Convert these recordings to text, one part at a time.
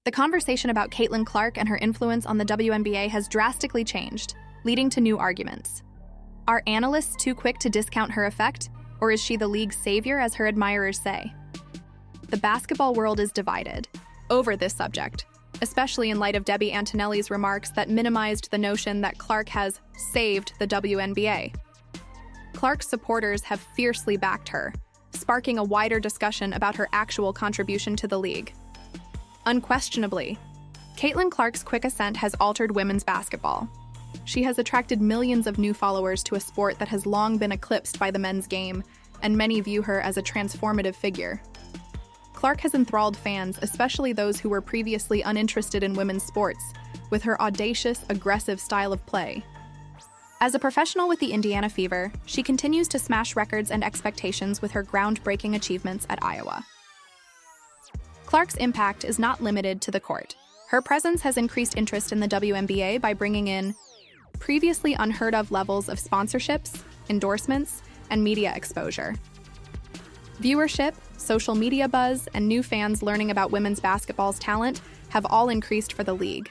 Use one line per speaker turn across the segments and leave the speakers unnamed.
The conversation about Caitlin Clark and her influence on the WNBA has drastically changed, leading to new arguments. Are analysts too quick to discount her effect, or is she the league's savior, as her admirers say? The basketball world is divided over this subject, especially in light of Debbie Antonelli's remarks that minimized the notion that Clark has saved the WNBA. Clark's supporters have fiercely backed her, sparking a wider discussion about her actual contribution to the league. Unquestionably, Caitlin Clark's quick ascent has altered women's basketball. She has attracted millions of new followers to a sport that has long been eclipsed by the men's game, and many view her as a transformative figure. Clark has enthralled fans, especially those who were previously uninterested in women's sports, with her audacious, aggressive style of play. As a professional with the Indiana Fever, she continues to smash records and expectations with her groundbreaking achievements at Iowa. Clark's impact is not limited to the court. Her presence has increased interest in the WNBA by bringing in previously unheard-of levels of sponsorships, endorsements, and media exposure. Viewership, social media buzz, and new fans learning about women's basketball's talent have all increased for the league.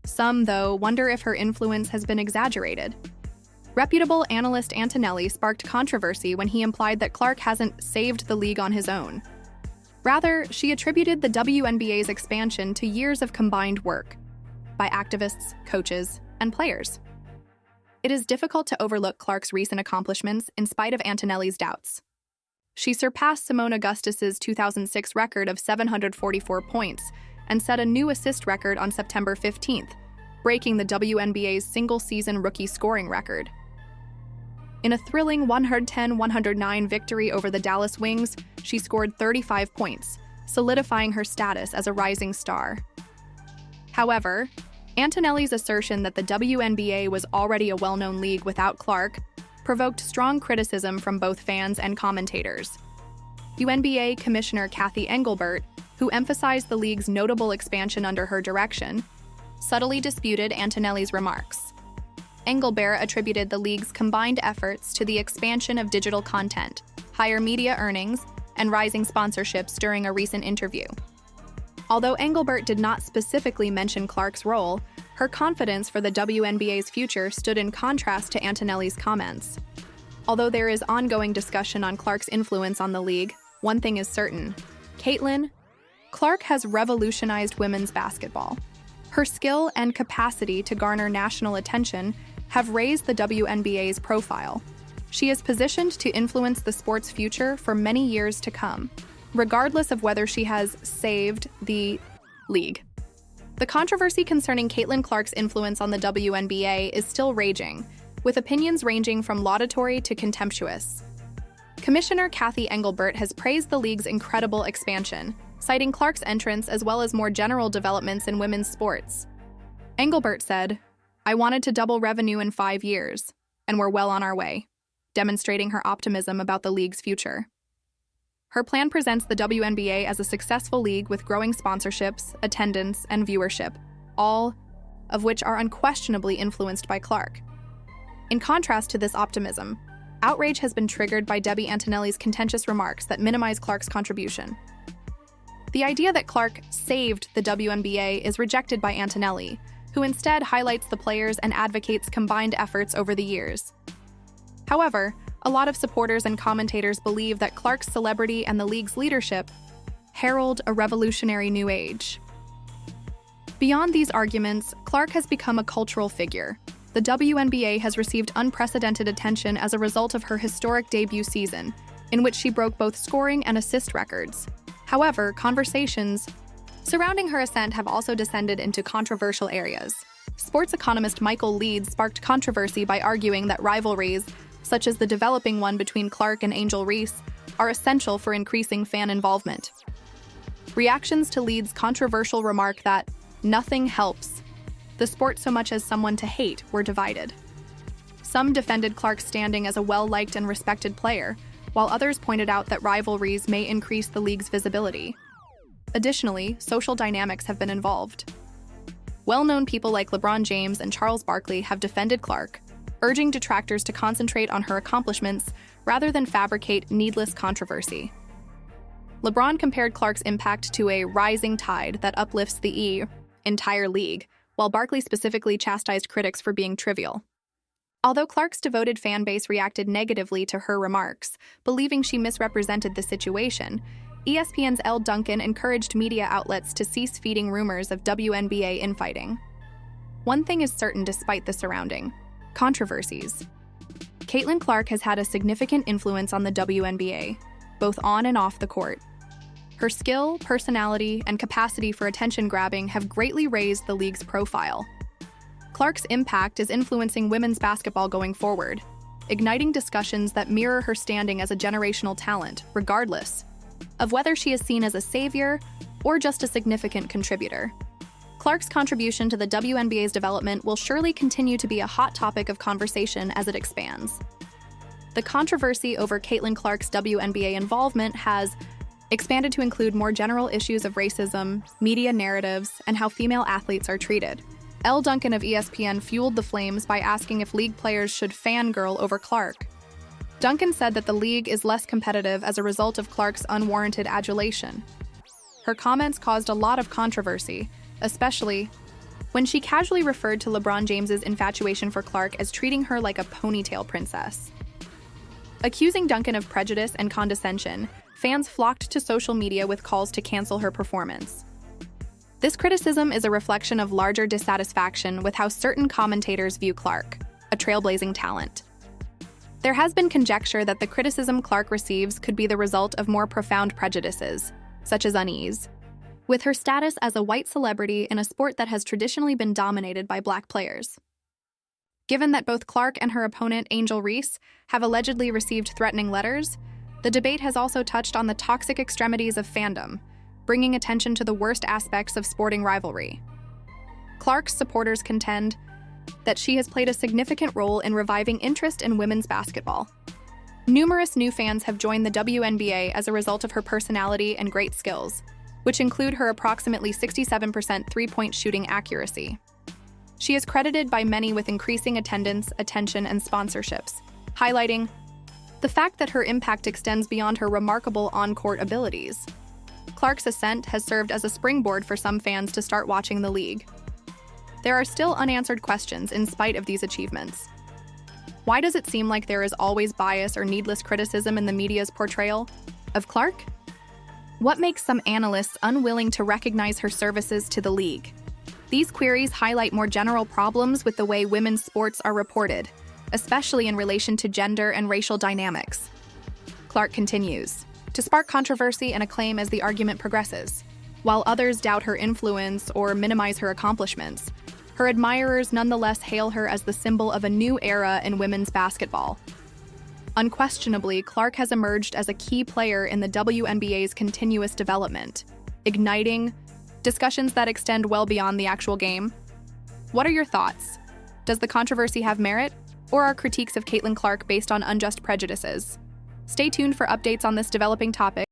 Some, though, wonder if her influence has been exaggerated. Reputable analyst Antonelli sparked controversy when he implied that Clark hasn't saved the league on his own. Rather, she attributed the WNBA's expansion to years of combined work by activists, coaches, and players. It is difficult to overlook Clark's recent accomplishments in spite of Antonelli's doubts. She surpassed Simone Augustus's 2006 record of 744 points and set a new assist record on September 15th, breaking the WNBA's single-season rookie scoring record. In a thrilling 110-109 victory over the Dallas Wings, she scored 35 points, solidifying her status as a rising star. However, Antonelli's assertion that the WNBA was already a well-known league without Clark provoked strong criticism from both fans and commentators. WNBA Commissioner Kathy Engelbert, who emphasized the league's notable expansion under her direction, subtly disputed Antonelli's remarks. Engelbert attributed the league's combined efforts to the expansion of digital content, higher media earnings, and rising sponsorships during a recent interview. Although Engelbert did not specifically mention Clark's role, her confidence for the WNBA's future stood in contrast to Antonelli's comments. Although there is ongoing discussion on Clark's influence on the league, one thing is certain: Clark has revolutionized women's basketball. Her skill and capacity to garner national attention have raised the WNBA's profile. She is positioned to influence the sport's future for many years to come, regardless of whether she has saved the league. The controversy concerning Caitlin Clark's influence on the WNBA is still raging, with opinions ranging from laudatory to contemptuous. Commissioner Kathy Engelbert has praised the league's incredible expansion, citing Clark's entrance as well as more general developments in women's sports. Engelbert said, "I wanted to double revenue in 5 years, and we're well on our way," demonstrating her optimism about the league's future. Her plan presents the WNBA as a successful league with growing sponsorships, attendance, and viewership, all of which are unquestionably influenced by Clark. In contrast to this optimism, outrage has been triggered by Debbie Antonelli's contentious remarks that minimize Clark's contribution. The idea that Clark saved the WNBA is rejected by Antonelli, who instead highlights the players and advocates combined efforts over the years. However, a lot of supporters and commentators believe that Clark's celebrity and the league's leadership herald a revolutionary new age. Beyond these arguments, Clark has become a cultural figure. The WNBA has received unprecedented attention as a result of her historic debut season, in which she broke both scoring and assist records. However, conversations surrounding her ascent have also descended into controversial areas. Sports economist Michael Leeds sparked controversy by arguing that rivalries, such as the developing one between Clark and Angel Reese, are essential for increasing fan involvement. Reactions to Leeds' controversial remark that nothing helps the sport so much as someone to hate were divided. Some defended Clark's standing as a well-liked and respected player, while others pointed out that rivalries may increase the league's visibility. Additionally, social dynamics have been involved. Well-known people like LeBron James and Charles Barkley have defended Clark, urging detractors to concentrate on her accomplishments rather than fabricate needless controversy. LeBron compared Clark's impact to a rising tide that uplifts the entire league, while Barkley specifically chastised critics for being trivial. Although Clark's devoted fan base reacted negatively to her remarks, believing she misrepresented the situation, ESPN's Elle Duncan encouraged media outlets to cease feeding rumors of WNBA infighting. One thing is certain despite the surrounding controversies. Caitlin Clark has had a significant influence on the WNBA, both on and off the court. Her skill, personality, and capacity for attention-grabbing have greatly raised the league's profile. Clark's impact is influencing women's basketball going forward, igniting discussions that mirror her standing as a generational talent, regardless of whether she is seen as a savior or just a significant contributor. Clark's contribution to the WNBA's development will surely continue to be a hot topic of conversation as it expands. The controversy over Caitlin Clark's WNBA involvement has expanded to include more general issues of racism, media narratives, and how female athletes are treated. Elle Duncan of ESPN fueled the flames by asking if league players should fangirl over Clark. Duncan said that the league is less competitive as a result of Clark's unwarranted adulation. Her comments caused a lot of controversy, especially when she casually referred to LeBron James's infatuation for Clark as treating her like a ponytail princess. Accusing Duncan of prejudice and condescension, fans flocked to social media with calls to cancel her performance. This criticism is a reflection of larger dissatisfaction with how certain commentators view Clark, a trailblazing talent. There has been conjecture that the criticism Clark receives could be the result of more profound prejudices, such as unease with her status as a white celebrity in a sport that has traditionally been dominated by Black players. Given that both Clark and her opponent, Angel Reese, have allegedly received threatening letters, the debate has also touched on the toxic extremities of fandom, bringing attention to the worst aspects of sporting rivalry. Clark's supporters contend that she has played a significant role in reviving interest in women's basketball. Numerous new fans have joined the WNBA as a result of her personality and great skills, which include her approximately 67% three-point shooting accuracy. She is credited by many with increasing attendance, attention, and sponsorships, highlighting the fact that her impact extends beyond her remarkable on-court abilities. Clark's ascent has served as a springboard for some fans to start watching the league. There are still unanswered questions in spite of these achievements. Why does it seem like there is always bias or needless criticism in the media's portrayal of Clark? What makes some analysts unwilling to recognize her services to the league? These queries highlight more general problems with the way women's sports are reported, especially in relation to gender and racial dynamics. Clark continues to spark controversy and acclaim as the argument progresses. While others doubt her influence or minimize her accomplishments, her admirers nonetheless hail her as the symbol of a new era in women's basketball. Unquestionably, Clark has emerged as a key player in the WNBA's continuous development, igniting discussions that extend well beyond the actual game. What are your thoughts? Does the controversy have merit, or are critiques of Caitlin Clark based on unjust prejudices? Stay tuned for updates on this developing topic.